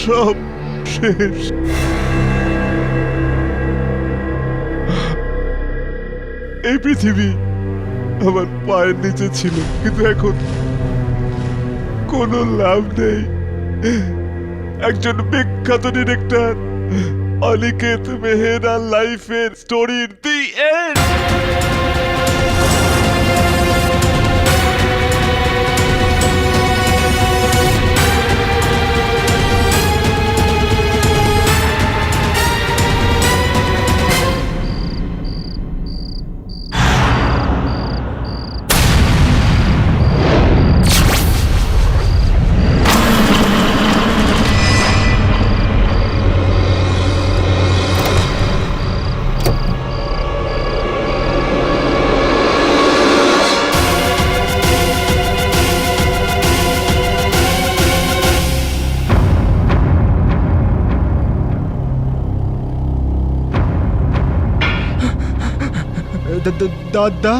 সব শেষ। এই পৃথিবী আমার পায়ের নিচে ছিল, কিন্তু এখন কোনো লাভ নেই। একজন বিখ্যাত ডিরেক্টর অনিকেত মেহরা লাইফের স্টোরির দি এন্ড। দাদা,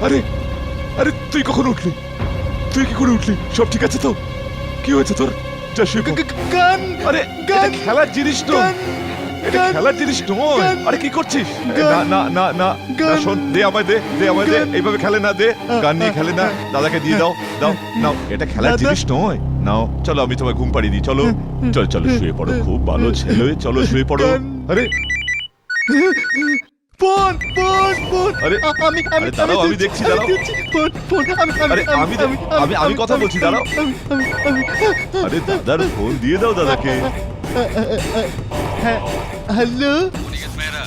আরে আরে তুই কখন উঠলি? তুই কি করে উঠলি? সব ঠিক আছে তো? কি হয়েছে তোর? গান! আরে এটা খেলার জিনিস নয়, এটা খেলার জিনিস নয়। আরে কি করছিস? না না না না, শোন, দে আমায়, দে দে আমায়, দে। এইভাবে খেলে না, দে। গান নিয়ে খেলে না, দাদাকে দিয়ে দাও, দাও নাও। এটা খেলার জিনিস নয়, নাও। চলো আমি তোমায় ঘুম পাড়িয়ে দিই, চলো চল চলো শুয়ে পড়ো, খুব ভালো ছেলে, চলো শুয়ে পড়ো। আরে ফোন ফোন ফোন! আরে আমি দাঁড়াও, আমি দেখছি, দাঁড়াও। আরে আমি কথা বলছি, দাঁড়াও। আরে দাদার ফোন দিয়ে দাও দাদাকে। হ্যালো অনিকেত মেহরা,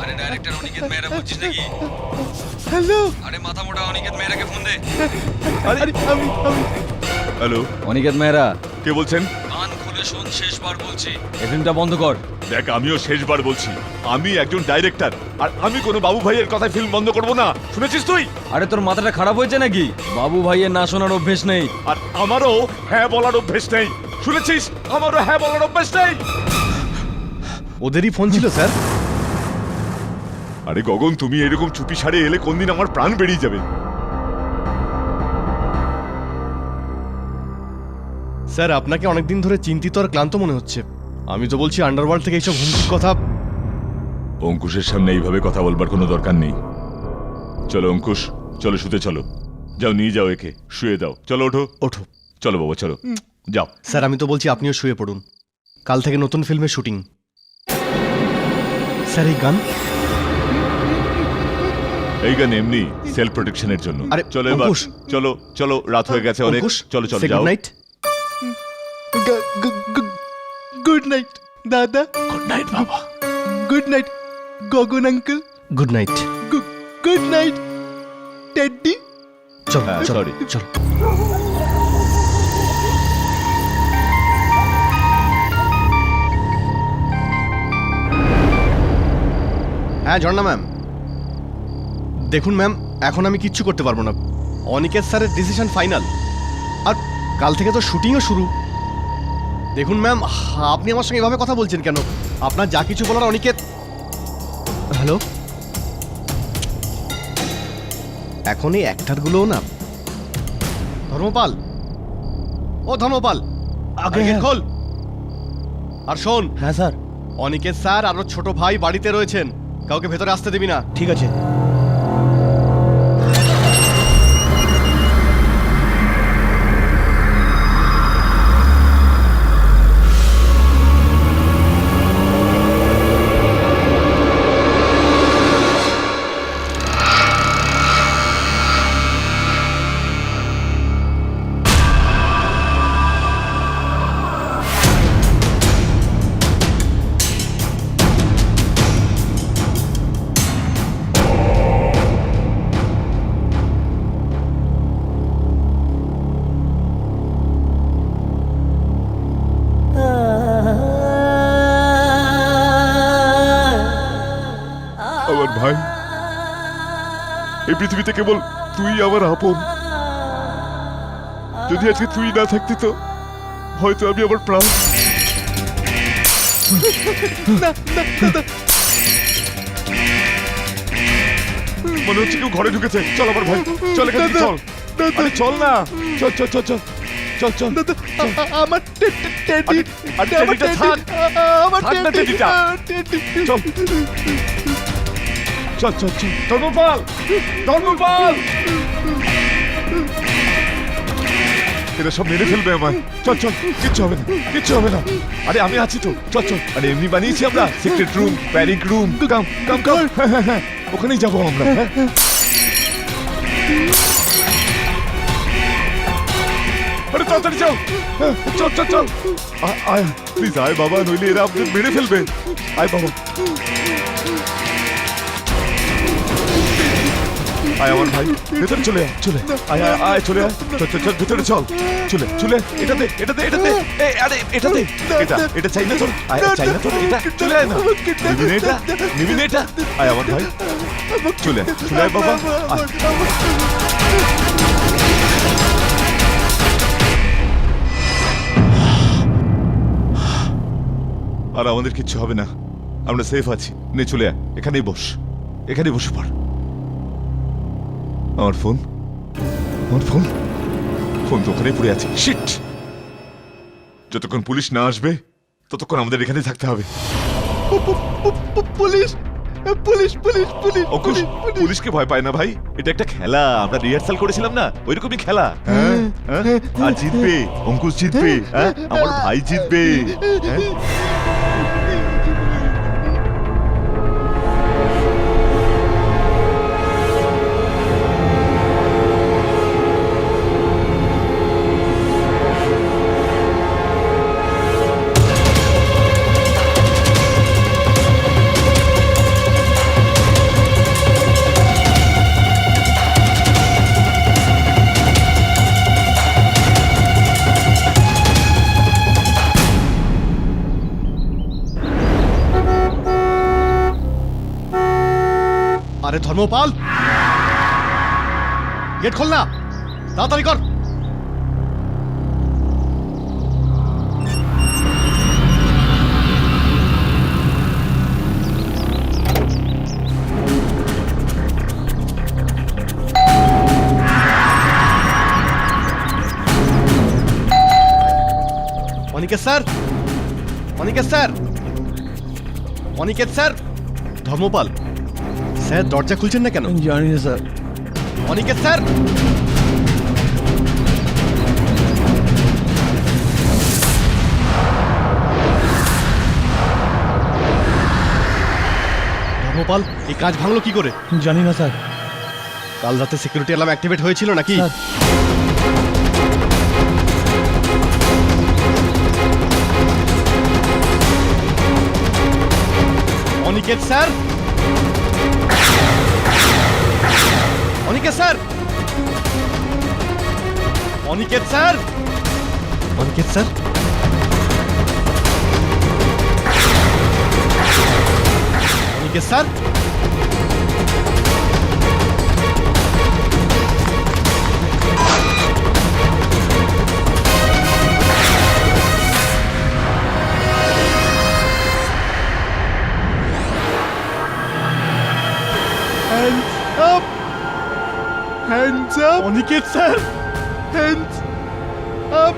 আরে ডাইরেক্টর অনিকেত মেহরা বলছিস নাকি? হ্যালো, আরে মাথা মোটা অনিকেত মেহরাকে ফোন দে। আরে আমি হ্যালো, অনিকেত মেহরা, কে বলছেন? কান খুলে শোন, শেষবার বলছি, এই ফিল্মটা বন্ধ কর। দেখ, আমিও শেষবার বলছি, আমি একজন ডাইরেক্টর, আর আমি কোনো বাবু ভাইয়ের কথায় ফিল্ম বন্ধ করব না, শুনেছিস তুই? আরে তোর মাথাটা খারাপ হয়েছে নাকি? বাবু ভাইয়ের না শোনার অভ্যেস নেই। আর আমারও হ্যাঁ বলার অভ্যেস নেই, শুনেছিস? আমারও হ্যাঁ বলার অভ্যেস নেই। ওদেরই ফোন ছিল স্যার। আরে গগন, তুমি এরকম চুপি সারে এলে কোনদিন আমার প্রাণ বেরিয়ে যাবে। স্যার, আপনাকে অনেকদিন ধরে চিন্তিত আর ক্লান্ত মনে হচ্ছে। আমি তো বলছি আন্ডারওয়ার্ল্ড থেকে এইসব হুমকির কথা। অঙ্কুশের সামনে এইভাবে কথা বলবার কোনো দরকার নেই। চলো অঙ্কুশ, চলো শুতে চলো। যাও, নিয়ে যাও একে, শুয়ে দাও। চলো ওঠো ওঠো। চলো বাবা, চলো যাও। স্যার, আমি তো বলছি আপনিও শুয়ে পড়ুন, কাল থেকে নতুন ফিল্মের শুটিং। স্যার, এই গান? এই গান এমনি সেলফ প্রোটেকশনের জন্য। আরে, চলো এবার, অঙ্কুশ। চলো চলো, রাত হয়ে গেছে অনেক। চলো চলো, যাও। Good night. গুড নাইট দাদা। গুড নাইট বাবা। Good night Gagan uncle. Good night. Good night teddy. চল সরি। চল। হ্যাঁ ঝর্ণা ম্যাম, দেখুন ম্যাম, এখন আমি কিচ্ছু করতে পারবো না। অনিকেত স্যারের ডিসিশন ফাইনাল, আর কাল থেকে তো শুটিংও শুরু। দেখুন ম্যাম, আপনি আমার সঙ্গে এভাবে কথা বলছেন কেন? আপনার যা কিছু বলার অনিকেত। হ্যালো, এখন এই অ্যাক্টারগুলোও না। ধর্মপাল, ও ধর্মপাল, আগে খোল। আর শোন। হ্যাঁ স্যার। অনিকেত স্যার আর ওর ছোট ভাই বাড়িতে রয়েছেন, কাউকে ভেতরে আসতে দিবি না। ঠিক আছে। আমার ভাই, এই পৃথিবীতে কেবল তুই আমার আপন। যদি আজকে তুই না থাকতি তো হয়তো আমি আমার প্রাণ। মনে হচ্ছে কেউ ঘরে ঢুকেছে। চল আমার ভাই, চল এখান থেকে, চল। আরে চল না, চল চল চল চল। চল চল আমার টেডি আরে টেডিটা থাক। আমার থাক না টেডিটা। চল চল চল চল ধর্মপাল ধর্মপাল এরা সব মেরে ফেলবে আমায়। চল চল কিচ্ছু হবে না, কিচ্ছু হবে না। আরে আমি আছি তো, চল চল। আরে এমনি বানিয়েছি আমরা, সিক্রেট রুম, প্যানিক রুম। কাম কাম কাম, হ্যাঁ ওখানেই যাবো আমরা। আরে তাড়াতাড়ি যাও, চল চল চল। আয় প্লিজ আয় বাবা, নইলে এরা আমাদের মেরে ফেলবে। আয় বাবা, আয় আমার ভাই, ভেতরে চলে আয়, চলে আয় আয় আয়, চলে আয়, চল চল চল ভেতরে চল। চলে চলে এটাতে এটাতে এটাতে, আরে এটাতে, এটা চাই না তোর, আয় চাই না তোর, এটা চলে আয় না। নিবি না এটা, নিবি না এটা, আয় আমার ভাই, চলে চলে আয় বাবা, আয়। আর আমাদের কিচ্ছু হবে না, আমরা সেফ আছি। নে চলে আয়, এখানেই বস, এখানেই বসে পড়। আমার ফোন, আমার ফোন, ফোন তো ওখানেই পড়ে আছে। শিট, যতক্ষণ পুলিশ না আসবে ততক্ষণ আমাদের এখানে থাকতে হবে। Police police police police Ankush, পুলিশকে ভয় পায় না ভাই, এটা একটা খেলা, আমরা রিহার্সাল করেছিলাম না, ওইরকমই খেলা। হ্যাঁ আর জিতবে, অঙ্কুশ জিতবে, হ্যাঁ আমার ভাই জিতবে। হ্যাঁ আরে ধর্মপাল, গেট খোল না, তাড়াতাড়ি কর। Aniket sir, Aniket sir, Aniket sir. Dharmapal sir, দরজা খুলছেন না কেন? জানি না স্যার। অনিকেত স্যার, ধর্মপাল এই কাজ ভাঙলো কি করে? জানি না স্যার। কাল রাতে সিকিউরিটি অ্যালার্ম অ্যাক্টিভেট হয়েছিল নাকি? Sir. Aniket sir, Aniket sir, Aniket sir, Aniket sir, Aniket sir. Hands up! Hands up! Aniket sir, hands up!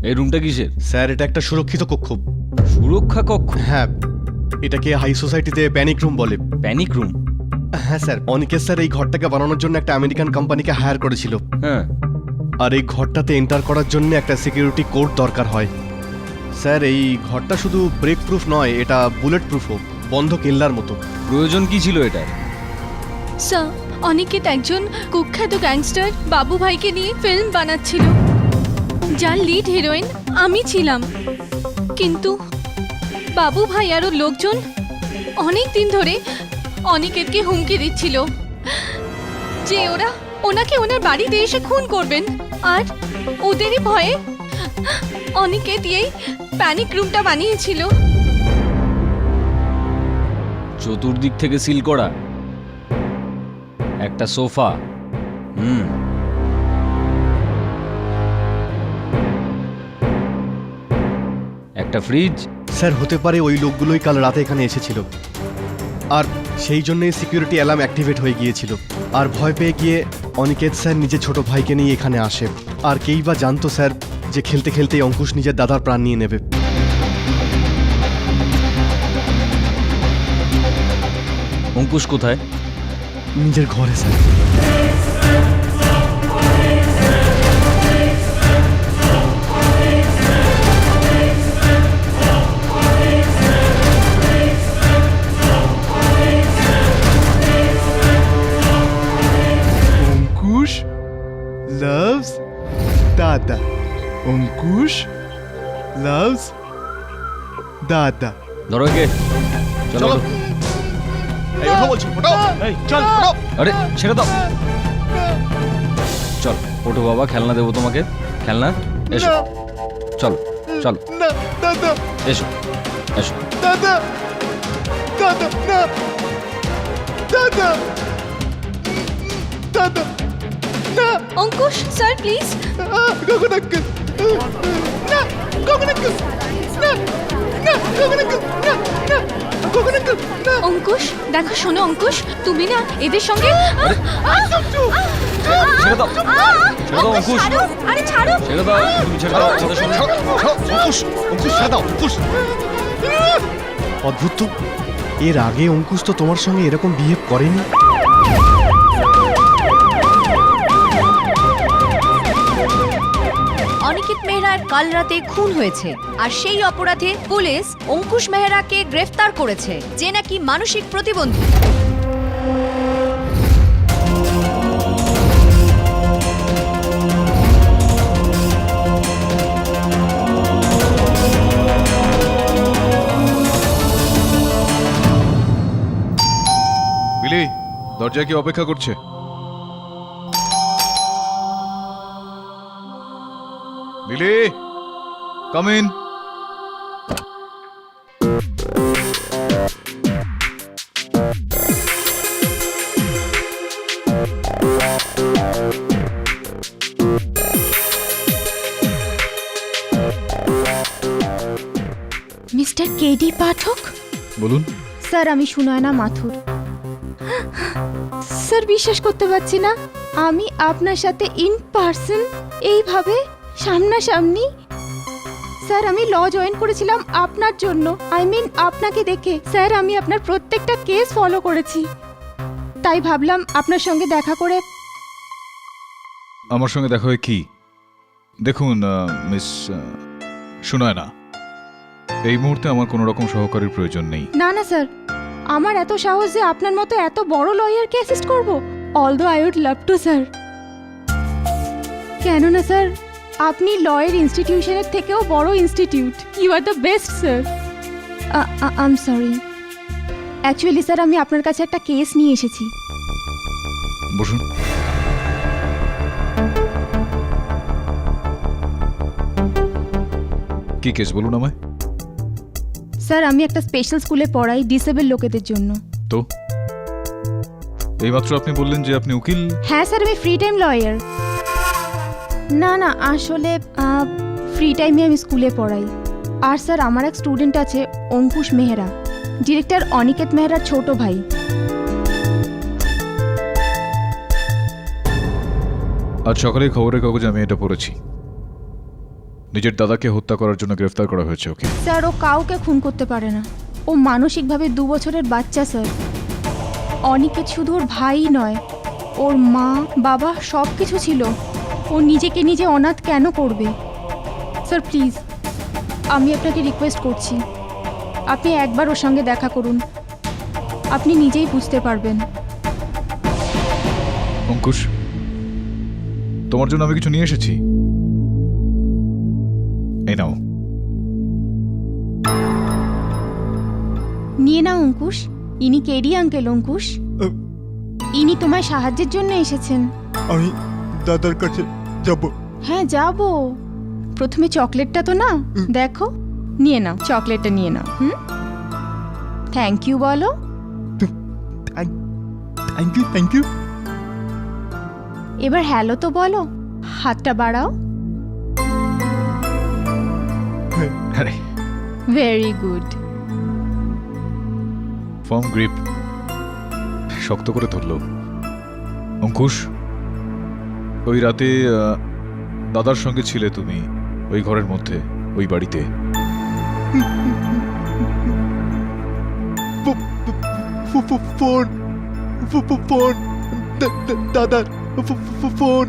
এই রুমটা কিসের? স্যার এটা একটা সুরক্ষিত কক্ষ। সুরক্ষা কক্ষ? হ্যাঁ, এটাকে হাই সোসাইটিতে প্যানিক রুম বলে। Panic room? হ্যাঁ স্যার, অনিকেত স্যার এই ঘরটাকে বানানোর জন্য একটা আমেরিকান কোম্পানিকে হায়ার করেছিল। হ্যাঁ। আর এই ঘরটাতে এন্টার করার জন্য একটা সিকিউরিটি কোড দরকার হয়। স্যার এই ঘরটা শুধু ব্রেক প্রুফ নয়, এটা বুলেট প্রুফও, বন্ধ কেল্লার মতো। প্রয়োজন কি ছিল এটা? স্যার, অনিকেত একজন কুখ্যাত গ্যাংস্টার বাবু ভাইকে নিয়ে ফিল্ম বানাচ্ছিল, যার লিড হিরোইন আমি ছিলাম। কিন্তু বাবু ভাই আরও লোকজন অনেক দিন ধরে অনিকেতকে হুমকি দিচ্ছিল যে ওরা ওনাকে ওনার বাড়িতে এসে খুন করবেন, আর ওদেরই ভয়ে অনিকেত এই প্যানিক রুমটা বানিয়েছিল। চতুর্দিক থেকে সিল করা একটা সোফা, একটা ফ্রিজ। স্যার হতে পারে ওই লোকগুলোই কাল রাতে এখানে এসেছিল, আর সেই জন্যই সিকিউরিটি অ্যালার্ম অ্যাক্টিভেট হয়ে গিয়েছিল। আর ভয় পেয়ে গিয়ে অনিকেত স্যার নিজের ছোট ভাইকে নিয়ে এখানে আসে। আর কেই বা জানতো স্যার যে খেলতে খেলতেই অঙ্কুশ নিজের দাদার প্রাণ নিয়ে নেবে। অঙ্কুশ কোথায়? নিজের ঘরে স্যার। অঙ্কুশ loves দাদা। অঙ্কুশ loves দাদা। ধরো একে, চলো চলো। এই ওঠো বলছি, ওঠো। এই চল, ওঠো। আরে ছেড়ে দাও, চল ওঠো বাবা, খেলনা দেবো তোমাকে, খেলনা। এসো, চলো চলো, না দাদা, এসো এসো। দাদা, দাদা, না দাদা, দাদা, না অঙ্কুশ স্যার প্লিজ। গগনাঙ্কল, না গগনাঙ্কল, না না গগনাঙ্কল, না না গগনাঙ্কল, না। অঙ্কুশ দেখো, শোনো অঙ্কুশ, তুমি না এদের সঙ্গে ছেড়ে দাও, ছেড়ে দাও অঙ্কুশ, আরে ছাড়ো। ছেড়ে দাও, তুমি ছেড়ে দাও আমাদের সঙ্গে। অঙ্কুশ, অঙ্কুশ ছেড়ে দাও, অঙ্কুশ। অদ্ভুত তো, এর আগে অঙ্কুশ তো তোমার সঙ্গে এরকম বিহেভ করেনি। অনিকেত মেহরার কাল রাতে খুন হয়েছে, আর সেই অপরাধে পুলিশ অঙ্কুশ মেহরাকে গ্রেফতার করেছে, যে নাকি মানসিক প্রতিবন্ধী। বিলি, দরজায় কি অপেক্ষা করছে? বিলি, কাম ইন। মিস্টার কেডি পাঠক? বলুন। স্যার আমি সুনয়না মাথুর। স্যার বিশ্বাস করতে পারছি না, আমি আপনার সাথে ইন পার্সন এইভাবে সামনাসামনি। স্যার আমি ল জয়েন করেছিলাম আপনার জন্য, আই মিন আপনাকে দেখে। স্যার আমি আপনার প্রত্যেকটা কেস ফলো করেছি, তাই ভাবলাম আপনার সঙ্গে দেখা করে। আমার সঙ্গে দেখা হয়ে কি? দেখুন মিস সুনয়না, এই মুহূর্তে আমার কোনো রকম সহকারীর প্রয়োজন নেই। না না স্যার, আমার এত সাহস যে আপনার মতো এত বড় লয়ারকে অ্যাসিস্ট করব। Although I would love to sir. কেননা স্যার আপনি লয়ের ইনস্টিটিউশনের থেকেও বড় institute. You are the best sir. I am sorry, actually sir আমি আপনার কাছে একটা কেস নিয়ে এসেছি। বসুন। কি কেস বলুন আমায়। স্যার আমি একটা স্পেশাল স্কুলে পড়াই ডিসেবল লোকেদের জন্য। তো এইমাত্র আপনি বললেন যে আপনি উকিল। হ্যাঁ স্যার আমি ফ্রি টাইম লয়ার। না না আসলে ফ্রি টাইমে আমি স্কুলে পড়াই। আর স্যার আমার এক স্টুডেন্ট আছে অঙ্কুশ মেহরা, ডিরেক্টর অনিকেত মেহরার ছোট ভাই। আজ সকালে খবরের কাগজে আমি এটা পড়েছি, নিজের দাদাকে হত্যা করার জন্য গ্রেফতার করা হয়েছে ওকে। স্যার ও কাউকে খুন করতে পারে না, ও মানসিকভাবে 2 বছরের বাচ্চা স্যার। অনিকেত শুধু ওর ভাই নয়, ওর মা বাবা সব কিছু ছিল। ও নিজেকে নিজে অনাথ কেন করবে? স্যার প্লিজ আমি আপনাকে রিকোয়েস্ট করছি, আপনি একবার ওর সঙ্গে দেখা করুন, আপনি নিজেই বুঝতে পারবেন। অঙ্কুশ, তোমার জন্য আমি কিছু নিয়ে এসেছি, এই নাও। নিয়ে নাও অঙ্কুশ, ইনি কেডি আঙ্কেল। অঙ্কুশ ইনি তোমায় সাহায্যের জন্য এসেছেন। আমি দাদার কাছে যাব। হ্যাঁ যাব, প্রথমে চকলেটটা তো না দেখো, নিয়ে নাও চকলেটটা, নিয়ে নাও। থ্যাংক ইউ বলো। Thank you. এবার হ্যালো তো বলো, হাতটা বাড়াও। আরে ভেরি গুড। ফার্ম গ্রিপ, শক্ত করে ধরলো। অঙ্কুশ, ওই রাতে দাদার সঙ্গে ছিলে তুমি ওই ঘরের মধ্যে, ওই বাড়িতে। ফোন ফোন দাদার ফোন।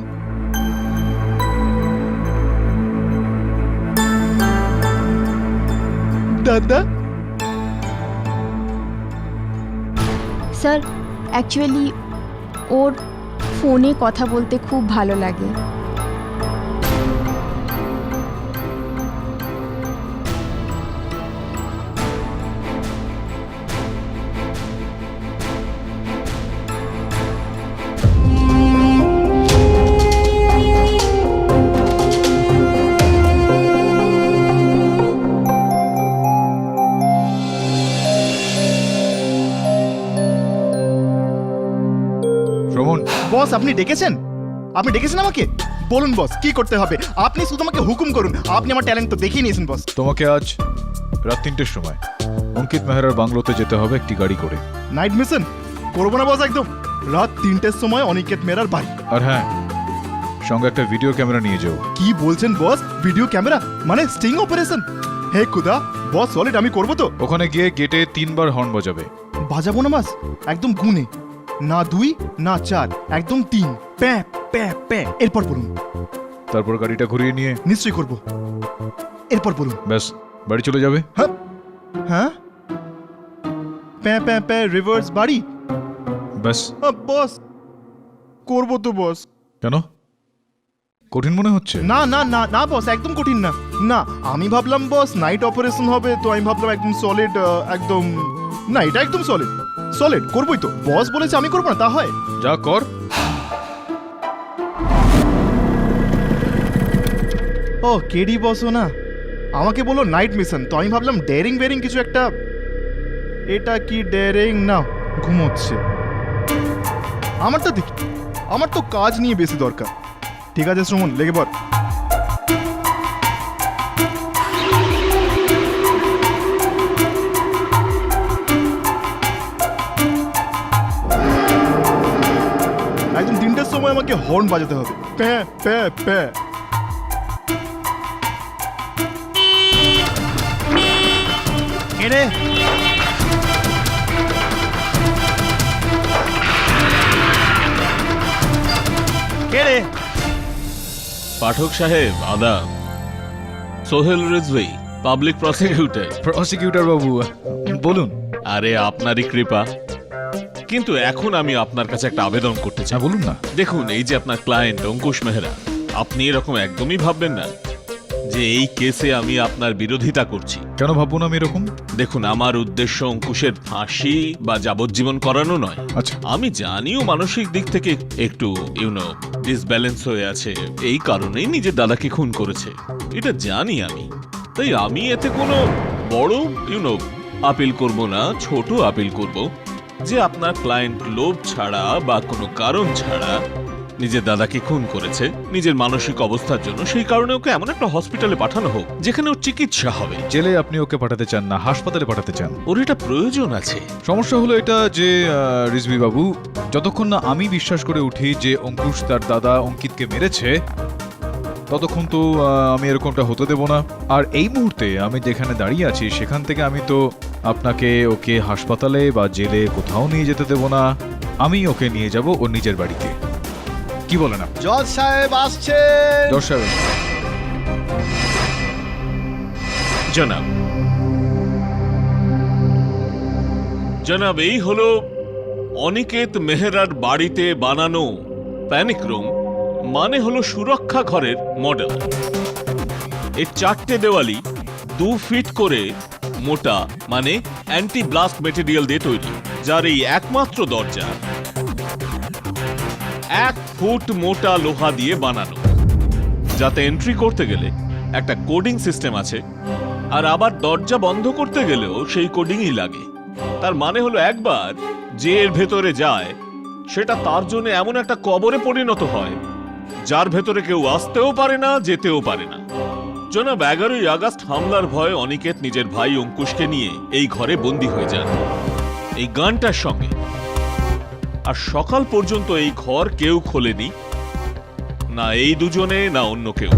দাদা স্যার, অ্যাকচুয়ালি ওর ফোনে কথা বলতে খুব ভালো লাগে। শ্রবণ, বস আপনি ডেকেছেন? আপনি ডেকেছেন আমাকে? বলুন বস কি করতে হবে, আপনি শুধু আমাকে হুকুম করুন। আপনি আমার ট্যালেন্ট তো দেখিয়ে নিয়েছেন বস। তোমাকে আজ রাত 3টের সময় অঙ্কিত মেহরার বাংলোতে যেতে হবে একটি গাড়ি করে। নাইট মিশন করবো না বস একদম। রাত 3টের সময় অনিকেত মেরার বাড়ি। আর হ্যাঁ, সঙ্গে একটা ভিডিও ক্যামেরা নিয়ে যাও। কি বলছেন বস? ভিডিও ক্যামেরা মানে স্টিং অপারেশন? হে খুদা বস, সলিড আমি করবো তো। ওখানে গিয়ে গেটে 3বার হর্ন বাজাবে। বাজাবো না মাস, একদম গুনে, না 2 না 4, একদম 3। প্যা প্যা প্যা। এরপর বলুন। তারপর গাড়িটা ঘুরিয়ে নিয়ে নিশ্চয়ই করবো। এরপর বলুন। ব্যাস বাড়ি চলে যাবে। হ্যাঁ হ্যাঁ, প্যা প্যা প্যা রিভার্স বাড়ি। ব্যাস। বস করবো তো বস। কেন, কঠিন মনে হচ্ছে? না না না না বস, একদম কঠিন না। না আমি ভাবলাম বস নাইট অপারেশন হবে, তো আমি ভাবলাম একদম সলিড, একদম না, এটা একদম সলিড। সলিড করবোই তো, বস বলেছে আমি করবো না তা হয়? যা কর। ও কেডি বসও না, আমাকে বলো নাইট মিশন, তো আমি ভাবলাম ডেয়ারিং বেরিং কিছু একটা। এটা কি ডেয়ারিং? না, ঘুমোচ্ছে। আমারটা দেখি, আমার তো কাজ নিয়ে বেশি দরকার। ঠিক আছে শ্রমণ, লেগে পড়। একদম 3টের সময় আমাকে হর্ন বাজাতে হবে। প্যা প্যা প্যা। কেড়ে কেড়ে পাঠক সাহেব আদাব। Sohel Rizvi, public prosecutor. Prosecutor বাবু বলুন। আরে আপনারই কৃপা। কিন্তু এখন আমি আপনার কাছে একটা আবেদন করতে চাই। হ্যাঁ বলুন না। দেখুন, এই যে আপনার ক্লায়েন্ট অঙ্কুশ মেহরা, আপনি এরকম একদমই ভাববেন না যে এই কেসে আমি আপনার বিরোধিতা করছি। কেন ভাববো না আমি এরকম? দেখুন, আমার উদ্দেশ্য অঙ্কুশের ফাঁসি বা যাবজ্জীবন করানো নয়। আচ্ছা। আমি জানিও মানসিক দিক থেকে একটু ডিসব্যালেন্স হয়ে আছে, এই কারণেই নিজের দাদাকে খুন করেছে, এটা জানি আমি। তাই আমি এতে কোনো বড় আপিল করব না, ছোট আপিল করব যে আপনার ক্লায়েন্ট লোভ ছাড়া বা কোনো কারণ ছাড়া নিজের দাদাকে খুন করেছে নিজের মানসিক অবস্থার জন্য। সেই কারণে ওকে এমন একটা হসপিটালে পাঠানো হোক যেখানে ওর চিকিৎসা হবে। জেলে আপনি ওকে পাঠাতে চান না, হাসপাতালে পাঠাতে চান? ওর এটা প্রয়োজন আছে। সমস্যা হলো এটা যে রিজভি বাবু, যতক্ষণ না আমি বিশ্বাস করে উঠি যে অঙ্কুশ তার দাদা অঙ্কিতকে মেরেছে, ততক্ষণ তো আমি এরকমটা হতে দেব না। আর এই মুহূর্তে আমি যেখানে দাঁড়িয়ে আছি সেখান থেকে আমি তো আপনাকে ওকে হাসপাতালে বা জেলে কোথাও নিয়ে যেতে দেব না। আমি ওকে নিয়ে যাব ওর নিজের বাড়িতে। কি বলেন আপনি? জজ সাহেব আসছে। জজ সাহেব। জনাব, জনাব, এই হলো অনিকেত মেহরার বাড়িতে বানানো প্যানিক রুম, মানে হলো সুরক্ষা ঘরের মডেল। এর 4টে দেওয়ালি 2 ফিট করে মোটা, মানে অ্যান্টি ব্লাস্ট মেটেরিয়াল দিয়ে তৈরি, যার এই একমাত্র দরজা 1 ফুট মোটা লোহা দিয়ে বানানো, যাতে এন্ট্রি করতে গেলে একটা কোডিং সিস্টেম আছে, আর আবার দরজা বন্ধ করতে গেলেও সেই কোডিংই লাগে। তার মানে হলো একবার যে এর ভেতরে যায় সেটা তার জন্য এমন একটা কবরে পরিণত হয় যার ভেতরে কেউ আসতেও পারে না, যেতেও পারে না। জনাব 11ই আগস্ট হামলার ভয়ে অনিকেত নিজের ভাই অঙ্কুশকে নিয়ে এই ঘরে বন্দী হয়ে যান এই গানটার সঙ্গে। আর সকাল পর্যন্ত এই ঘর কেউ খোলেনি, না এই দুজনে না অন্য কেউ।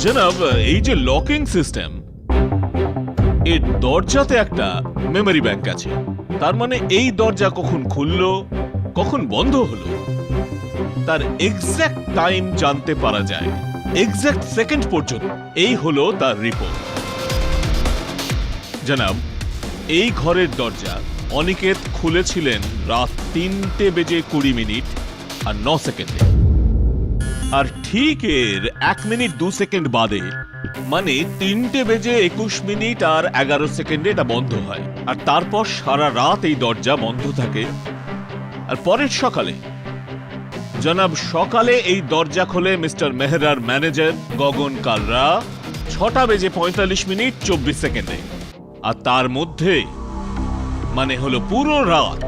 জনাব, এই যে লকিং সিস্টেম, এর দরজাতে একটা মেমরি ব্যাংক আছে। তার মানে এই দরজা কখন খুললো, কখন বন্ধ হলো, তার এক্সাক্ট টাইম জানতে পারা যায়, এক্সাক্ট সেকেন্ড পর্যন্ত। এই হলো তার রিপোর্ট। জনাব, এই ঘরের দরজা অনিকেত খুলেছিলেন রাত 3:20 আর 9 সেকেন্ডে। আর ঠিক এর 1 মিনিট 2 সেকেন্ড বাদে, মানে 3:21 আর 11 সেকেন্ডে এটা বন্ধ হয়। আর তারপর সারা রাত এই দরজা বন্ধ থাকে। আর পরের সকালে, জনাব, সকালে এই দরজা খোলে মিস্টার মেহরার ম্যানেজার গগন কালরা 6:45 24 সেকেন্ডে। আর তার মধ্যে, মানে হলো পুরো রাত,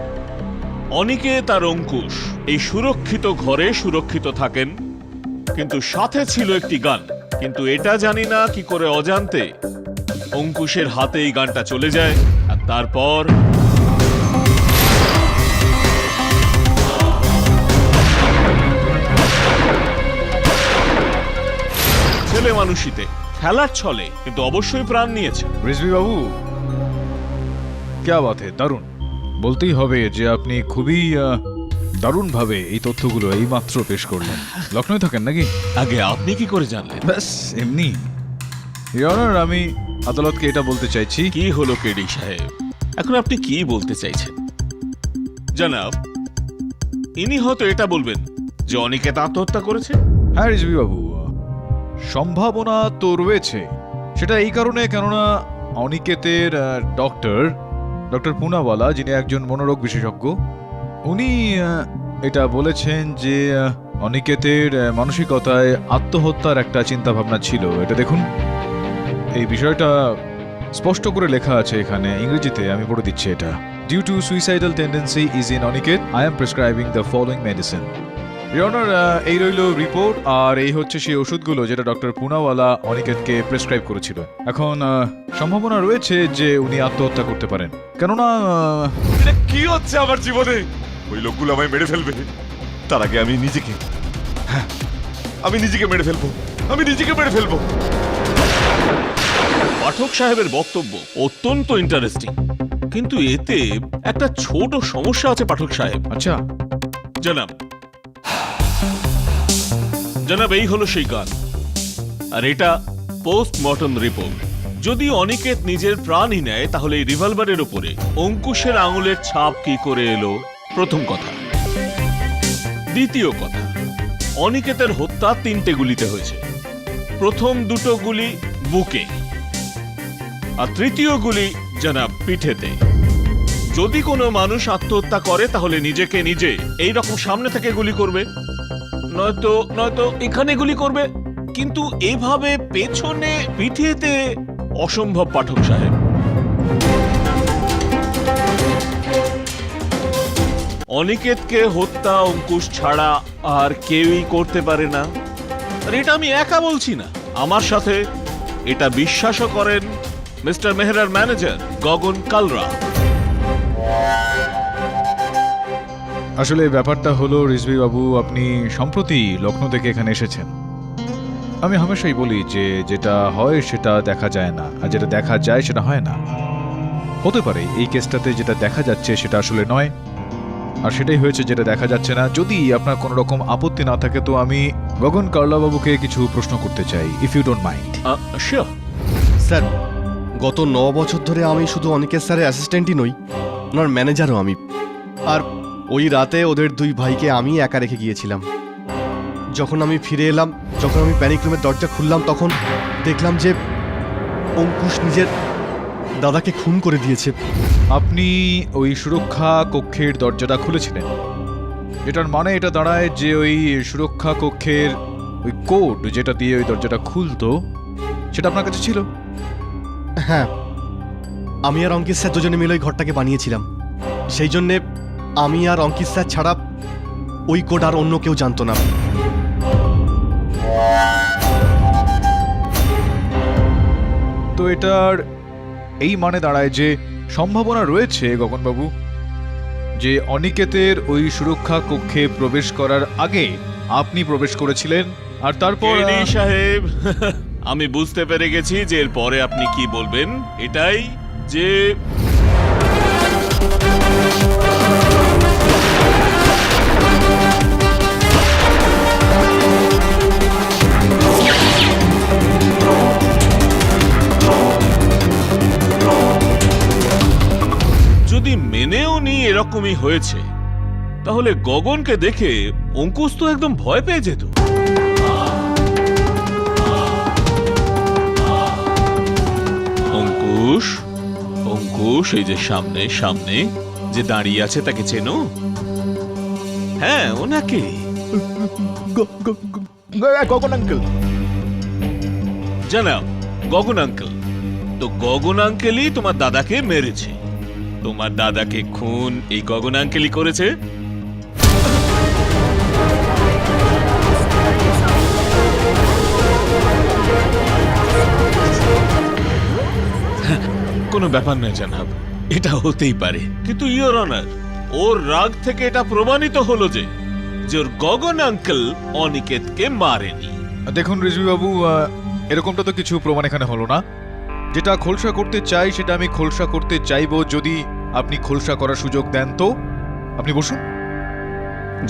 অনিকেত আর অঙ্কুশ এই সুরক্ষিত ঘরে সুরক্ষিত থাকেন। কিন্তু সাথে ছিল একটি গান, কিন্তু এটা জানি না কি করে অজান্তে অঙ্কুশের হাতে এই গানটা চলে যায়। আর তারপর ছেলে মানুষিতে খেলার ছলে কিন্তু অবশ্যই প্রাণ নিয়েছে। রিজভি বাবু, क्या बात है, দারুণ। বলতেই হবে যে আপনি খুবই দারুণভাবে এই তথ্যগুলো এইমাত্র পেশ করলেন। লখনৌ থাকেন নাকি? আগে আপনি কি করে জানলেন? ব্যাস এমনি। ইওর অনার, আমি আদালতকে এটা বলতে চাইছি। কি হলো কেডি সাহেব, এখন আপনি কি বলতে চাইছেন? জনাব, ইনি হয়তো এটা বলবেন যে অনিকেত আত্মহত্যা করেছে। হ্যাঁ রিজভি বাবু, সম্ভাবনা তো রয়েছে। সেটা এই কারণে, কেননা অনিকেতের ডক্টর পুনাওয়ালা, যিনি একজন মনোরোগ বিশেষজ্ঞ, উনি এটা বলেছেন যে অনিকেতের মানসিকতায় আত্মহত্যার একটা চিন্তা ভাবনা ছিল। এটা দেখুন, এই বিষয়টা স্পষ্ট করে লেখা আছে এখানে ইংরেজিতে, আমি পড়ে দিচ্ছি এটা। Due to suicidal tendency is in Aniket, I am prescribing the following medicine. Your honour, এই রইল রিপোর্ট, আর এই হচ্ছে সেই ওষুধগুলো যেটা ডক্টর পুনাওয়ালা অনিকেতকে প্রেসক্রাইব করেছিল। এখন সম্ভাবনা রয়েছে যে উনি আত্মহত্যা করতে পারেন, কেননা এটা কি হচ্ছে আমার জীবনে? ওই লোকগুলো আমায় মেরে ফেলবে, তার আগে আমি নিজেকে মেরে ফেলবো। আমি নিজেকে মেরে ফেলবো। পাঠক সাহেবের বক্তব্য অত্যন্ত ইন্টারেস্টিং, কিন্তু এতে একটা ছোট সমস্যা আছে পাঠক সাহেব। আচ্ছা, জনাব, এই হলো সেই গান, আর এটা পোস্টমর্টম রিপোর্ট। যদি অনিকেত নিজের প্রাণই নেয়, তাহলে এই রিভলভারের উপরে অঙ্কুশের আঙুলের ছাপ কি করে এলো? প্রথম কথা। দ্বিতীয় কথা, অনিকেতের হত্যা 3টে গুলিতে হয়েছে। প্রথম 2টো গুলি বুকে, আর তৃতীয় গুলি জনাব পিঠেতে। যদি কোনো মানুষ আত্মহত্যা করে তাহলে নিজেকে নিজে এই রকম সামনে থেকে গুলি করবে, নয়তো এখানে গুলি করবে, কিন্তু এভাবে পেছনে পিঠেতে অসম্ভব পাঠক সাহেব। অনিকেতকে হত্যা অঙ্কুশ ছাড়া আর কেউই করতে পারে না। আর এটা আমি একা বলছি না, আমার সাথে এটা বিশ্বাসও করেন মিস্টার মেহরার ম্যানেজার গগন কালরা। আসলে ব্যাপারটা হলো রিজভি বাবু, আপনি সম্প্রতি লখনৌ থেকে এখানে এসেছেন। আমি হামেশাই বলি যে যেটা হয় সেটা দেখা যায় না, আর যেটা দেখা যায় সেটা হয় না। হতে পারে এই কেসটাতে যেটা দেখা যাচ্ছে সেটা আসলে নয়, আর সেটাই হয়েছে যেটা দেখা যাচ্ছে না। যদি আপনার কোনো রকম আপত্তি না থাকে তো আমি গগন কারলা বাবুকে কিছু প্রশ্ন করতে চাই, if you don't mind. Sure sir, গত 9 বছর ধরে আমি শুধু অনিকেত স্যারের অ্যাসিস্ট্যান্টই নই, ওনার ম্যানেজারও আমি। আর ওই রাতে ওদের 2 ভাইকে আমি একা রেখে গিয়েছিলাম। যখন আমি ফিরে এলাম, যখন আমি প্যানিক রুমের দরজা খুললাম, তখন দেখলাম যে অঙ্কুশ নিজের দাদাকে খুন করে দিয়েছে। আপনি ওই সুরক্ষা কক্ষের দরজাটা খুলেছিলেন? এটার মানে এটা দাঁড়ায় যে ওই সুরক্ষা কক্ষের ওই কোড যেটা দিয়ে ওই দরজাটা খুলতো সেটা আপনার কাছে ছিল। হ্যাঁ, আমি আর অঙ্কিত স্যার দুজনে মিলে ওই ঘরটাকে বানিয়েছিলাম। সেই জন্যে আমি আর অঙ্কিত স্যার ছাড়া ওই কোড আর অন্য কেউ জানতো না। তো এটার এই মানে দাঁড়ায় যে সম্ভাবনা রয়েছে গগনবাবু যে অনিকেতের ওই সুরক্ষা কক্ষে প্রবেশ করার আগে আপনি প্রবেশ করেছিলেন, আর তারপর কেডি সাহেব, আমি বুঝতে পেরে গেছি যে এর পরে আপনি কি বলবেন। এটাই যে যদি মেনেও নি এরকমই হয়েছে, তাহলে গগনকে দেখে অঙ্কুশ তো একদম ভয় পেয়ে যেত। অঙ্কুশ, অঙ্কুশ, এই যে সামনে সামনে যে দাঁড়িয়ে আছে তাকে চেনো? হ্যাঁ, ওনাকে। গগন আঙ্কেল। জানাও, গগন আঙ্কেল। তো গগন আঙ্কেলই তোমার দাদাকে মেরেছে। তোমার দাদাকে খুন এই গগন আঙ্কেলই করেছে। কোনো ব্যাপার নয় জানাব, এটা হতেই পারে, কিন্তু ইওর অনার, ওর রাগ থেকে এটা প্রমাণিত হলো যে ওর গগন আঙ্কেল অনিকেতকে মারেনি। দেখুন রিজভিবাবু, এরকমটা তো কিছু প্রমাণ এখানে হলো না। যেটা খোলসা করতে চাই সেটা আমি খোলসা করতে চাইবো, যদি আপনি খোলসা করার সুযোগ দেন। তো আপনি বসুন।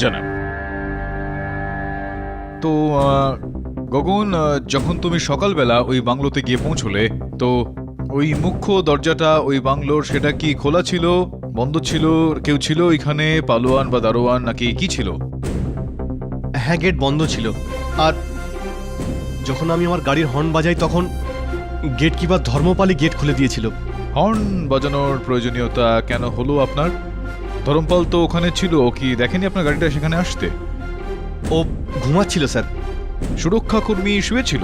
জানাব। তো গগন, যখন তুমি সকালবেলা ওই বাংলোতে গিয়ে পৌঁছলে, তো ওই মুখ্য দরজাটা ওই বাংলোর সেটা কি খোলা ছিল, বন্ধ ছিল, কেউ ছিল এখানে, পালোয়ান বা দারোয়ান নাকি কি ছিল? হ্যাঁ, গেট বন্ধ ছিল। আর যখন আমি আমার গাড়ির হর্ন বাজাই তখন গেট কিপার ধর্মপালই গেট খুলে দিয়েছিল। হর্ন বাজানোর প্রয়োজনীয়তা কেন হলো আপনার? ধরমপাল তো ওখানে ছিল, ও কি দেখেনি আপনার গাড়িটা সেখানে আসতে? ও ঘুমাচ্ছিল স্যার। সুরক্ষা কর্মী শুয়েছিল।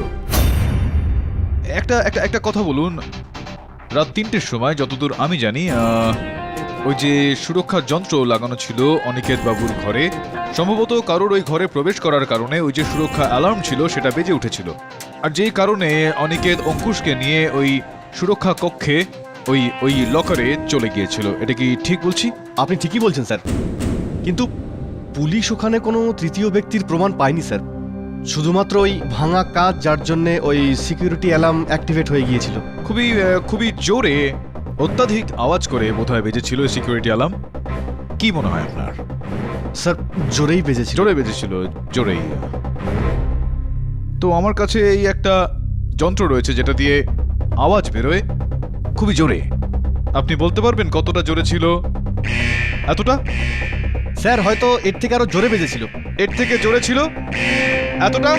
একটা একটা একটা কথা বলুন, রাত 3টের সময় যতদূর আমি জানি ওই যে সুরক্ষার যন্ত্র লাগানো ছিল অনিকেত বাবুর ঘরে, সম্ভবত কারোর ওই ঘরে প্রবেশ করার কারণে ওই যে সুরক্ষা অ্যালার্ম ছিল সেটা বেজে উঠেছিল, আর যেই কারণে অনিকেত অঙ্কুশকে নিয়ে ওই সুরক্ষা কক্ষে ওই ওই লকারে চলে গিয়েছিল। এটা কি ঠিক বলছি? আপনি ঠিকই বলছেন স্যার, কিন্তু পুলিশ ওখানে কোনো তৃতীয় ব্যক্তির প্রমাণ পায়নি স্যার। শুধুমাত্র ওই ভাঙা কাজ, যার জন্য ওই সিকিউরিটি অ্যালার্ম অ্যাক্টিভেট হয়ে গিয়েছিল। খুবই জোরে, অত্যাধিক আওয়াজ করে বোধহয় বেজেছিল সিকিউরিটি অ্যালার্ম। কি মনে হয় আপনার? স্যার, জোরেই বেজেছিল। জোরে বেজেছিল, জোরেই। তো আমার কাছে এই একটা যন্ত্র রয়েছে যেটা দিয়ে আওয়াজ বেরোয় খুবই জোরে। আপনি বলতে পারবেন কতটা জোরে ছিল? এতটা? স্যার, হয়তো এর থেকে আরো জোরে বেজেছিল। এর থেকে জোরে ছিল? এতটা?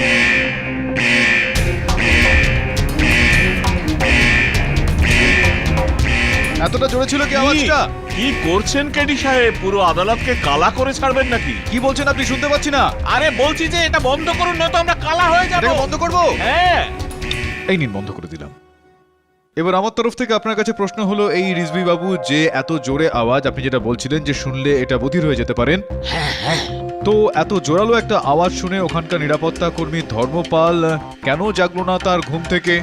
এতটা জোরে ছিল কি আওয়াজটা? কি করছেন কেডি সাহেব? পুরো আদালতকে কালা করে ছাড়বেন নাকি? কি বলছেন আপনি? শুনতে পাচ্ছি না। আরে বলছি যে এটা বন্ধ করুন, নয়তো আমরা কালা হয়ে যাব। এটাকে বন্ধ করবো? হ্যাঁ। এই নিন, বন্ধ করে দিলাম। এবার আমার তরফ থেকে আপনার কাছে প্রশ্ন হলো, এই রিজভি বাবু যে এত জোরে আওয়াজ, আপনি যেটা বলছিলেন যে শুনলে এটা বধির হয়ে যেতে পারেন, তো এত জোরালো একটা আওয়াজ শুনে ওখানকার নিরাপত্তা কর্মী ধর্মপাল কেন জাগলো না তার ঘুম থেকে?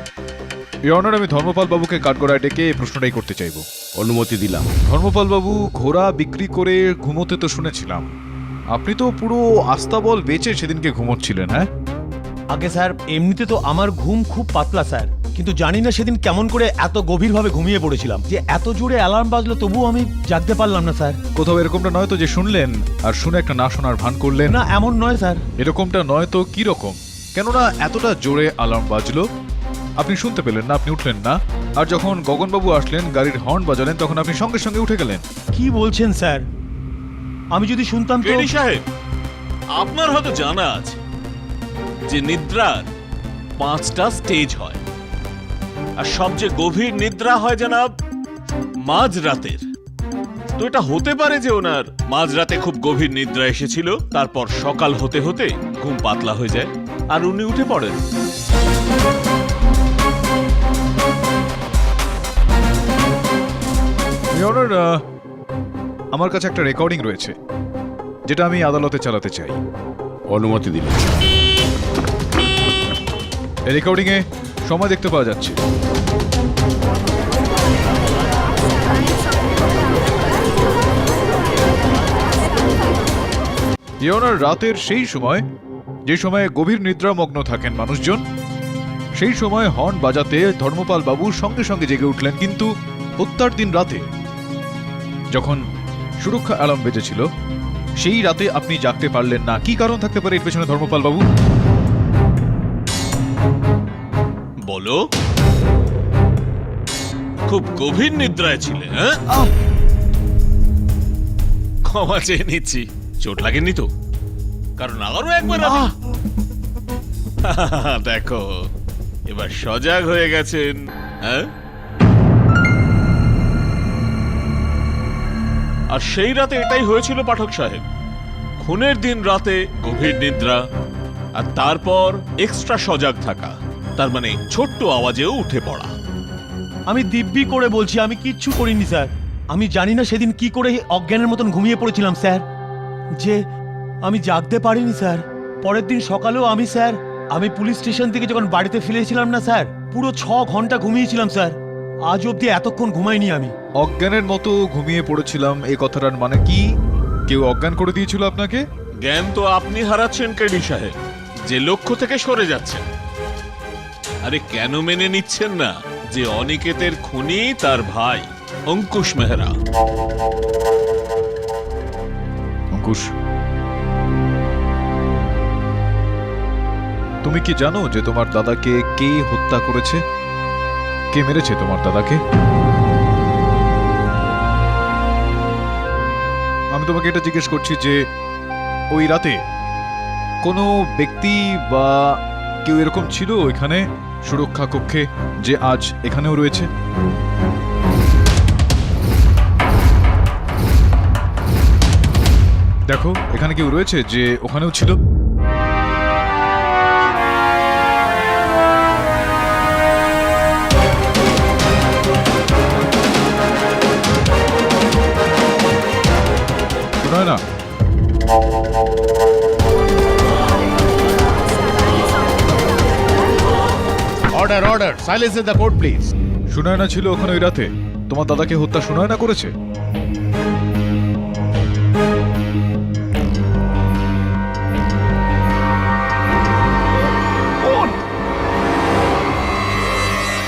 ইওর অনার, আমি ধর্মপাল বাবুকে কাঠগড়ায় ডেকে এই প্রশ্নটাই করতে চাইবো। অনুমতি দিলাম। ধর্মপাল বাবু, ঘোড়া বিক্রি করে ঘুমোতে তো শুনেছিলাম, আপনি তো পুরো আস্তাবল বেচে সেদিনকে ঘুমোচ্ছিলেন। হ্যাঁ আগে স্যার, এমনিতে তো আমার ঘুম খুব পাতলা স্যার, কিন্তু জানি না সেদিন কেমন করে এত গভীরভাবে ঘুমিয়ে পড়েছিলাম যে এত জোরে অ্যালার্ম বাজলো তবুও আমি জাগতে পারলাম না স্যার। কোথাও এরকমটা নয় তো যে শুনলেন আর শুনে একটা না শোনার ভান করলেন? না, এমন নয় স্যার। এরকমটা নয় তো কি রকম? কেননা এতটা জোরে অ্যালার্ম বাজলো, আপনি শুনতে পেলেন না, আপনি উঠলেন না, আর যখন গগনবাবু আসলেন গাড়ির হর্ন বাজালেন তখন আপনি সঙ্গে সঙ্গে উঠে গেলেন। কি বলছেন স্যার? আমি যদি শুনতাম তো। কেডি সাহেব, আপনার হয়তো জানা আছে যে নিদ্রার 5টা স্টেজ হয়, আর সবচেয়ে গভীর নিদ্রা হয় জানাব মাঝরাতের। তো তো এটা হতে পারে যে ওনার মাঝরাতে খুব গভীর নিদ্রা এসেছিল, তারপর সকাল হতে হতে ঘুম পাতলা হয়ে যায় আর উনি উঠে পড়েন। ইওর অনার, আমার কাছে একটা রেকর্ডিং রয়েছে যেটা আমি আদালতে চালাতে চাই। অনুমতি দিল। এই রেকর্ডিং এ সময় দেখতে পাওয়া যাচ্ছে। ইওর অনার, রাতের সেই সময় যে সময়ে গভীর নিদ্রামগ্ন থাকেন মানুষজন, সেই সময় হর্ন বাজাতে ধর্মপাল বাবু সঙ্গে সঙ্গে জেগে উঠলেন, কিন্তু হত্যার দিন রাতে যখন সুরক্ষা অ্যালার্ম বেজেছিল সেই রাতে আপনি জাগতে পারলেন না। কি কারণ থাকতে পারে এর পেছনে ধর্মপাল বাবু? বলো। খুব গভীর নিদ্রায় ছিলে? হ্যাঁ, ক্ষমা চেয়ে নিচ্ছি। চোট লাগেনি তো? কারণ আরো একবার দেখো, এবার সজাগ হয়ে গেছেন। হ্যাঁ, আর সেই রাতে এটাই হয়েছিল পাঠক সাহেব। খুনের দিন রাতে গভীর নিদ্রা, আর তারপর এক্সট্রা সজাগ থাকা, তার মানে ছোট্ট আওয়াজেও উঠে পড়া। আমি দিব্যি করে বলছি আমি কিচ্ছু করিনি স্যার। আমি জানি না সেদিন কি করে অজ্ঞানের মতন ঘুমিয়ে পড়েছিলাম স্যার, যে আমি জাগতে পারিনি স্যার। পরের দিন সকালেও আমি পুলিশ স্টেশন থেকে যখন বাড়িতে ফিরেছিলাম না স্যার, পুরো 6 ঘন্টা ঘুমিয়েছিলাম স্যার। আজ অবধি এতক্ষণ ঘুমাইনি আমি। অজ্ঞানের মতো ঘুমিয়ে পড়েছিলাম এই কথাটার মানে কি? কেউ অজ্ঞান করে দিয়েছিল আপনাকে? জ্ঞান তো আপনি হারাচ্ছেন কেডি সাহেব, যে লক্ষ্য থেকে সরে যাচ্ছেন। আরে কেন মেনে নিচ্ছেন না যে অনিকেতের খুনি তার ভাই অঙ্কুশ মেহরা? অঙ্কুশ, তুমি কি জানো যে তোমার দাদাকে কে হত্যা করেছে? কে মেরেছে তোমার দাদাকে? আমি তোমাকে এটা জিজ্ঞেস করছি যে ওই রাতে কোনো ব্যক্তি বা কেউ এরকম ছিল এখানে সুরক্ষা কক্ষে যে আজ এখানেও রয়েছে? দেখো, এখানে কেউ রয়েছে যে ওখানেও ছিল? শোনায় না? Order, order, silence in the court please. Sunayana ছিল ওখানে ওই রাতে? তোমার দাদাকে হত্যা সুনয়না করেছে?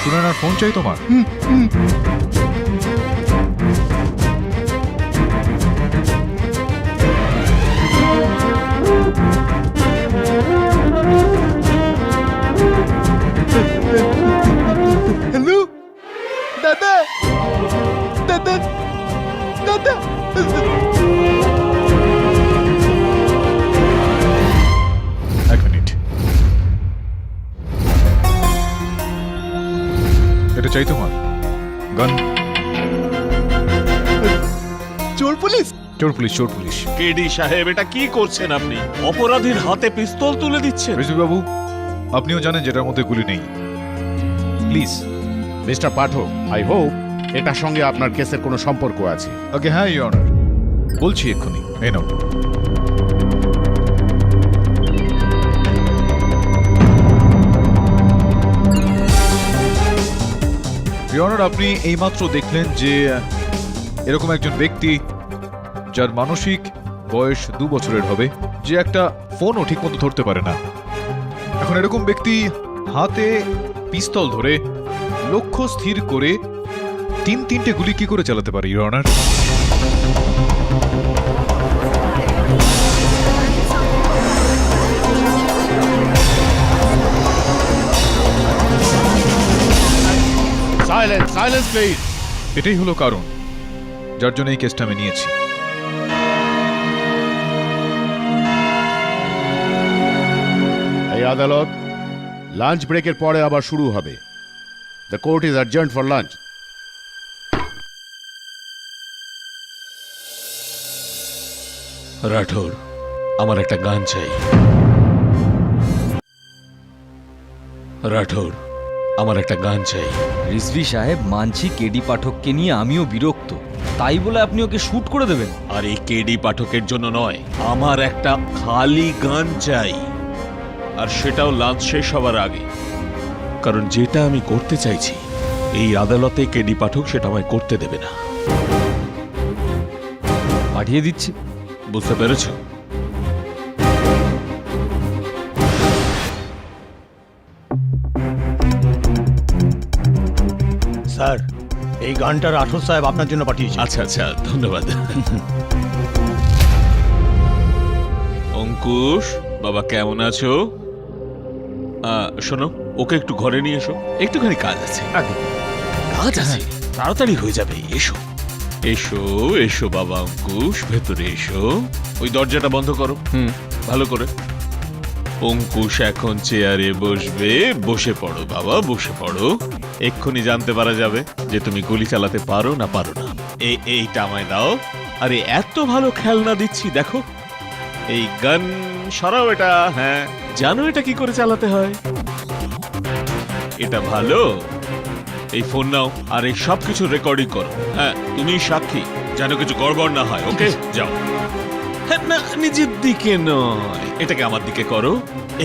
সুনয়নার ফোন চাই তোমার? হ্যালো দাদা, দাদা, দাদা। এক মিনিট, এটা চাই তোমার? গান? চোর পুলিশ? চোর পুলিশ, চোর পুলিশ। কেডি সাহেব, এটা কি করছেন আপনি? অপরাধীর হাতে পিস্তল তুলে দিচ্ছেন। বাবু, আপনিও জানেন যেটার মধ্যে গুলি নেই। Please. Mister Pathak, I hope এটার সঙ্গে আপনার কেসের কোনো সম্পর্ক আছে। ওকে, হ্যাঁ ইওর অনার, বলছি এক্ষুনি। এই নাও। ইওর অনার, আপনি এইমাত্র দেখলেন যে এরকম একজন ব্যক্তি যার মানসিক বয়স 2 বছরের হবে, যে একটা ফোনও ঠিকমতো ধরতে পারে না। এখন এরকম ব্যক্তি হাতে পিস্তল ধরে লক্ষ্য স্থির করে 3-3টে গুলি কি করে চালাতে পারে your honour? Silence, silence please. এটাই হলো কারণ যার জন্য এই কেসটা আমি নিয়েছি। এই আদালত লাঞ্চ ব্রেকের পরে আবার শুরু হবে। The court is adjourned for lunch. Rathore, আমার একটা গান চাই। রাঠোর, আমার একটা গান চাই। রিজভি সাহেব, মানছি কেডি পাঠককে নিয়ে আমিও বিরক্ত, তাই বলে আপনি ওকে শুট করে দেবেন? আর এই কেডি পাঠকের জন্য নয়, আমার একটা খালি গান চাই, আর সেটাও লাঞ্চ শেষ হবার আগে। কারণ যেটা আমি করতে চাইছি এই আদালতে কেডি পাঠক সেটা আমায় করতে দেবে না। পাঠিয়ে দিচ্ছি। বুঝতে পেরেছ? স্যার, এই গানটা রাঠোর সাহেব আপনার জন্য পাঠিয়েছে। আচ্ছা আচ্ছা, ধন্যবাদ। অঙ্কুশ বাবা, কেমন আছো? শোনো, ওকে একটু ঘরে নিয়ে এসো, একটুখানি কাজ আছে। কাজ আছে, তাড়াতাড়ি হয়ে যাবে। এসো এসো এসো বাবা। অঙ্কুশ, ভেতরে এসো। ওই দরজাটা বন্ধ করো। ভালো করে। অঙ্কুশ এখন চেয়ারে বসবে। বসে পড়ো বাবা, বসে পড়ো। এক্ষুনি জানতে পারা যাবে যে তুমি গুলি চালাতে পারো না পারো না। এইটা আমায় দাও। আরে এত ভালো খেলনা দিচ্ছি, দেখো। এই গান সরাও এটা। হ্যাঁ, জানো এটা কি করে চালাতে হয়? এটা ভালো। এই ফোন নাও আর এই সব কিছু রেকর্ডিং করো। হ্যাঁ, তুমি সাক্ষী, যেন কিছু গড়বড় না হয়। ওকে, যাও। হ্যাঁ, না, নিজের দিকে নয়, এটাকে আমার দিকে করো।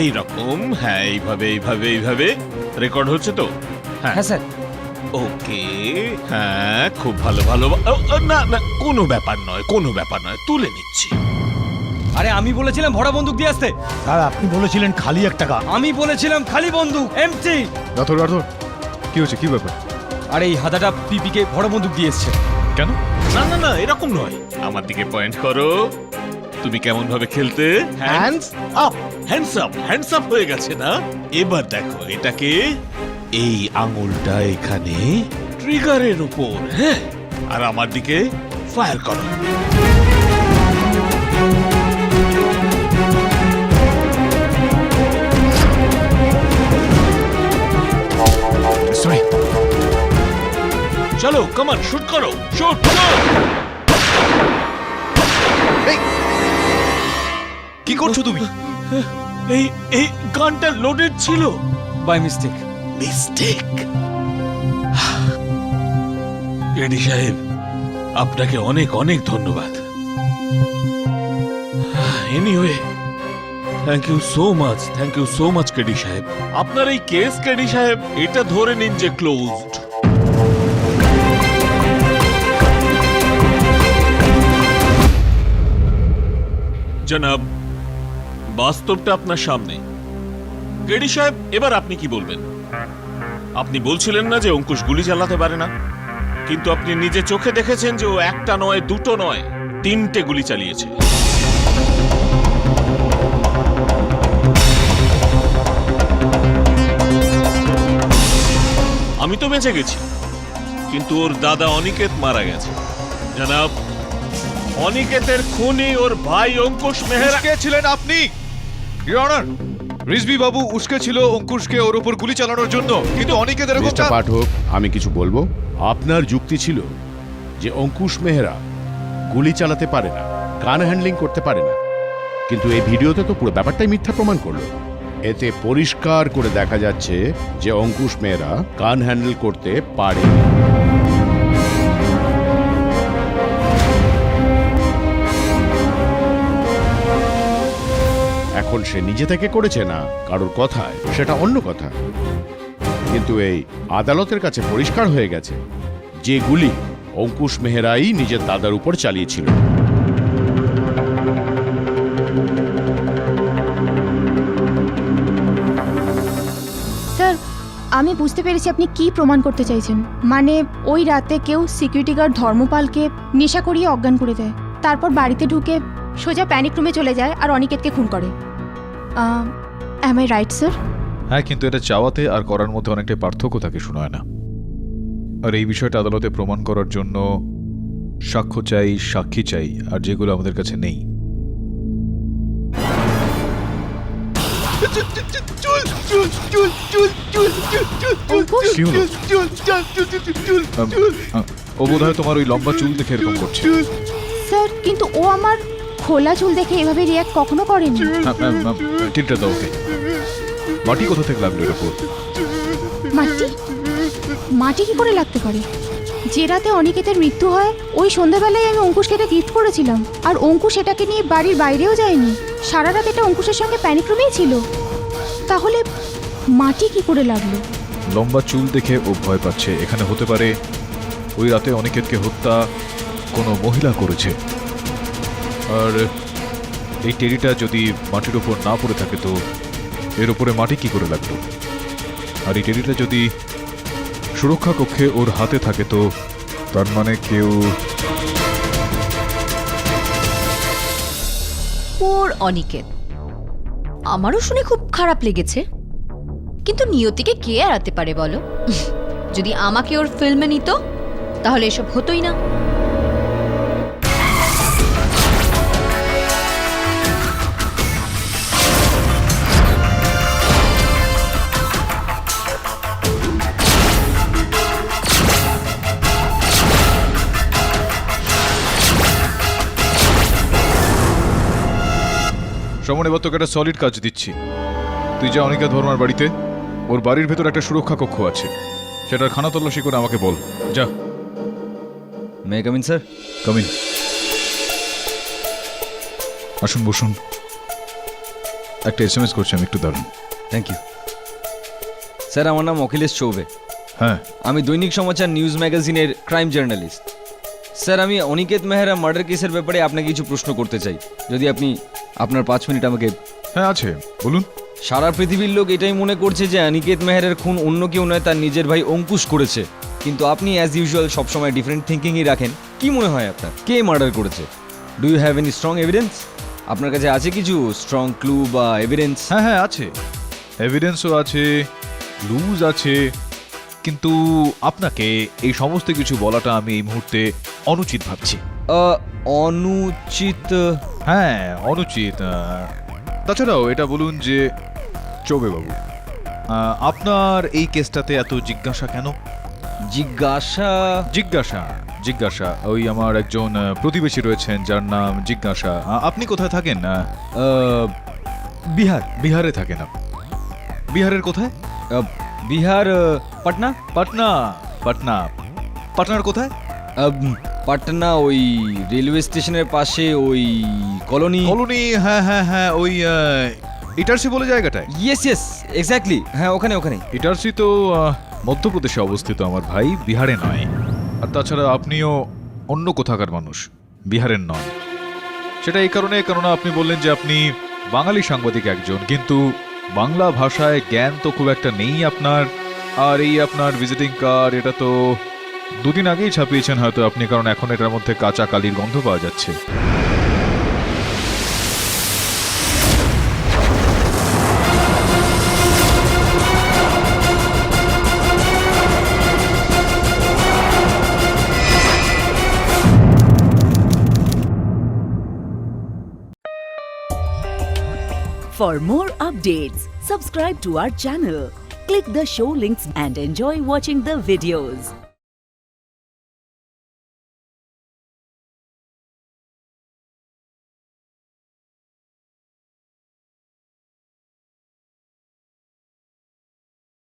এই রকম। হ্যাঁ, এইভাবে এইভাবে এইভাবে। রেকর্ড হচ্ছে তো? হ্যাঁ স্যার। ওকে, হ্যাঁ, খুব ভালো ভালো। না না, কোনো ব্যাপার নয়, কোনো ব্যাপার নয়, তুলে নিচ্ছি। আরে আমি বলেছিলাম ভরা বন্দুক দিয়ে আসতে। স্যার, আপনি বলেছিলেন খালি একটা গান। আমি বলেছিলাম খালি বন্দুক, এমটি। রাথোর, কি হচ্ছে, কি ব্যাপার? আরে এই হাদাটা পিপিকে ভরা বন্দুক দিয়ে এসছে। কেন? না না না, এরকম নয়। আমার দিকে পয়েন্ট করো। তুমি কেমন ভাবে খেলতে? Hands up, hands up, hands up হয়ে গেছে না? এবার দেখো এটাকে। এই আঙুলটা এখানে ট্রিগারের উপর, হ্যাঁ, আর আমার দিকে ফায়ার করো। সরি। চলো, কমান, শুট করো, শুট। কি করছো তুমি? এই এই গানটা লোডেড ছিল। By mistake. মিস্টেক। রেডি সাহেব, আপনাকে অনেক অনেক ধন্যবাদ। Anyway, thank you so much, thank you so much KD সাহেব। আপনার এই কেস, কেডি সাহেব, এটা ধরে নিন যে ক্লোজড। জনাব, বাস্তবটা আপনার সামনে। কেডি সাহেব, এবার আপনি কি বলবেন? আপনি বলছিলেন না যে অঙ্কুশ গুলি চালাতে পারে না, কিন্তু আপনি নিজে চোখে দেখেছেন যে ও একটা নয়, দুটো নয়, 3টে গুলি চালিয়েছে। আমি তো বেঁচে গেছি, কিন্তু ওর দাদা অনিকেত মারা গেছে। জনাব, অনিকেতের খুনি ওর ভাই অঙ্কুশ মেহরা। কে ছিলেন আপনি? ইওর অনার, রিজভি বাবু উস্কে ছিল অঙ্কুশকে ওর উপর গুলি চালানোর জন্য, কিন্তু অনিকেত এরকম। মিস্টার পাঠক, আমি কিছু বলবো। আপনার যুক্তি ছিল যে অঙ্কুশ মেহরা গুলি চালাতে পারে না, গান হ্যান্ডলিং করতে পারে না, কিন্তু এই ভিডিওতে তো পুরো ব্যাপারটাই মিথ্যা প্রমাণ করলো। এতে পরিষ্কার করে দেখা যাচ্ছে যে অঙ্কুশ মেহরা গান হ্যান্ডেল করতে পারে। এখন সে নিজে থেকে করেছে না কারোর কথায়, সেটা অন্য কথা। কিন্তু এই আদালতের কাছে পরিষ্কার হয়ে গেছে যে গুলি অঙ্কুশ মেহরাই নিজের দাদার উপর চালিয়েছিল। স্যার, আমি বুঝতে পেরেছি আপনি কি প্রমাণ করতে চাইছেন। মানে ওই রাতে কেউ সিকিউরিটি গার্ড ধর্মপালকে নেশা করিয়ে অজ্ঞান করে দেয়, তারপর বাড়িতে ঢুকে সোজা প্যানিক রুমে চলে যায় আর অনিকেতকে খুন করে। Am I right sir? হ্যাঁ, কিন্তু এটা চাওয়াতে আর করার মধ্যে অনেকটাই পার্থক্য থাকে, শোনায় না। আর এই বিষয়টা আদালতে প্রমাণ করার জন্য সাক্ষ্য চাই, সাক্ষী চাই, আর যেগুলো আমাদের কাছে নেই। কি হলো? ও বোধহয় তোমার ওই লম্বা চুল দেখে এরকম করছে। স্যার, কিন্তু ও আমার খোলা চুল দেখে এভাবে রিয়াক্ট কখনো করেনি। ম্যাম ম্যাম টিলটা দাও ওকে। মাটি কোথা থেকে লাগলো এর উপর? মাটি মাটি কি করে লাগতে পারে? যে রাতে অনিকেতের মৃত্যু হয় ওই সন্ধ্যাবেলায় আমি অঙ্কুশকে এটা গিফট করেছিলাম, আর অঙ্কুশ এটাকে নিয়ে বাড়ির বাইরেও যায়নি। সারা রাত এটা অঙ্কুশের সঙ্গে প্যানিক রুমেই ছিল। তাহলে মাটি কি করে লাগলো? লম্বা চুল দেখে ও ভয় পাচ্ছে। এখানে হতে পারে ওই রাতে অনিকেতকে হত্যা কোনো মহিলা করেছে। আর এই টেরিটা যদি মাটির উপর না পড়ে থাকে তো এর উপরে মাটি কি করে লাগলো? আর এই টেরিটা যদি সুরক্ষা কক্ষে ওর হাতে থাকে তো তার মানে কেউ ওর অনিকেত। আমারও শুনে খুব খারাপ লেগেছে, কিন্তু নিয়তিকে কে এড়াতে পারে বলো? যদি আমাকে ওর ফিল্মে নিত তাহলে এসব হতোই না। সমন, এবার তোকে একটা সলিড কাজ দিচ্ছি। তুই যা অনিকেত ধর্মার বাড়িতে, ওর বাড়ির ভেতর একটা সুরক্ষা কক্ষ আছে, সেটার খানা তল্লাশি করে আমাকে বল। যা। May come in sir? Come in. আসুন বসুন। একটা SMS করছি আমি, একটু দাঁড়ান। Thank you sir. আমার নাম অখিলেশ চৌবে। হ্যাঁ, আমি দৈনিক সমাচার নিউজ ম্যাগাজিনের ক্রাইম জার্নালিস্ট। স্যার, আমি অনিকেত মেহরা মার্ডার কেসের ব্যাপারে আপনাকে কিছু প্রশ্ন করতে চাই, যদি আপনি আপনার 5 মিনিট আমাকে। হ্যাঁ আছে, বলুন। সারা পৃথিবীর লোক এটাই মনে করছে যে অনিকেত মেহরের খুন অন্য কেউ নয়, তার নিজের ভাই অঙ্কুশ করেছে। কিন্তু আপনি অ্যাজ ইউজুয়াল সবসময় ডিফারেন্ট থিঙ্কিংই রাখেন। কি মনে হয় আপনার, কে মার্ডার করেছে? Do you have any strong evidence? আপনার কাছে আছে কিছু স্ট্রং ক্লু বা এভিডেন্স? হ্যাঁ হ্যাঁ আছে, এভিডেন্সও আছে, ক্লুজ আছে, কিন্তু আপনাকে এই সমস্ত কিছু বলাটা আমি এই মুহূর্তে অনুচিত ভাবছি। অনুচিত? হ্যাঁ অনুচিত। তাছাড়াও এটা বলুন যে চৌবে বাবু, আপনার এই কেসটাতে এত জিজ্ঞাসা কেন? জিজ্ঞাসা? জিজ্ঞাসা জিজ্ঞাসা ওই আমার একজন প্রতিবেশী রয়েছেন যার নাম জিজ্ঞাসা। আপনি কোথায় থাকেন? বিহার। বিহারে থাকেন আপনি? বিহারের কোথায়? বিহার পাটনা। পাটনা? পাটনা পাটনার কোথায়? পাটনা ওই রেলওয়ে স্টেশনের পাশে ওই কলোনি। কলোনি, হ্যাঁ হ্যাঁ হ্যাঁ, ওই ইটারসি বলে জায়গাটায়। ইয়েস ইয়েস এক্স্যাক্টলি, হ্যাঁ ওখানে ওখানে। ইটারসি তো মধ্যপ্রদেশে অবস্থিত আমার ভাই, বিহারে নয়। আর তাছাড়া আপনিও অন্য কোথাকার মানুষ, বিহারের নন। সেটা এই কারণে, কেননা আপনি বললেন যে আপনি বাঙালি সাংবাদিক একজন, কিন্তু বাংলা ভাষায় জ্ঞান তো খুব একটা নেই আপনার। আর এই আপনার ভিজিটিং কার্ড, এটা তো 2 দিন আগেই ছাপিয়েছেন হয়তো আপনি, কারণ এখন এটার মধ্যে কাঁচা কালির গন্ধ পাওয়া যাচ্ছে। For more updates, subscribe to our channel, click the show links and enjoy watching the videos.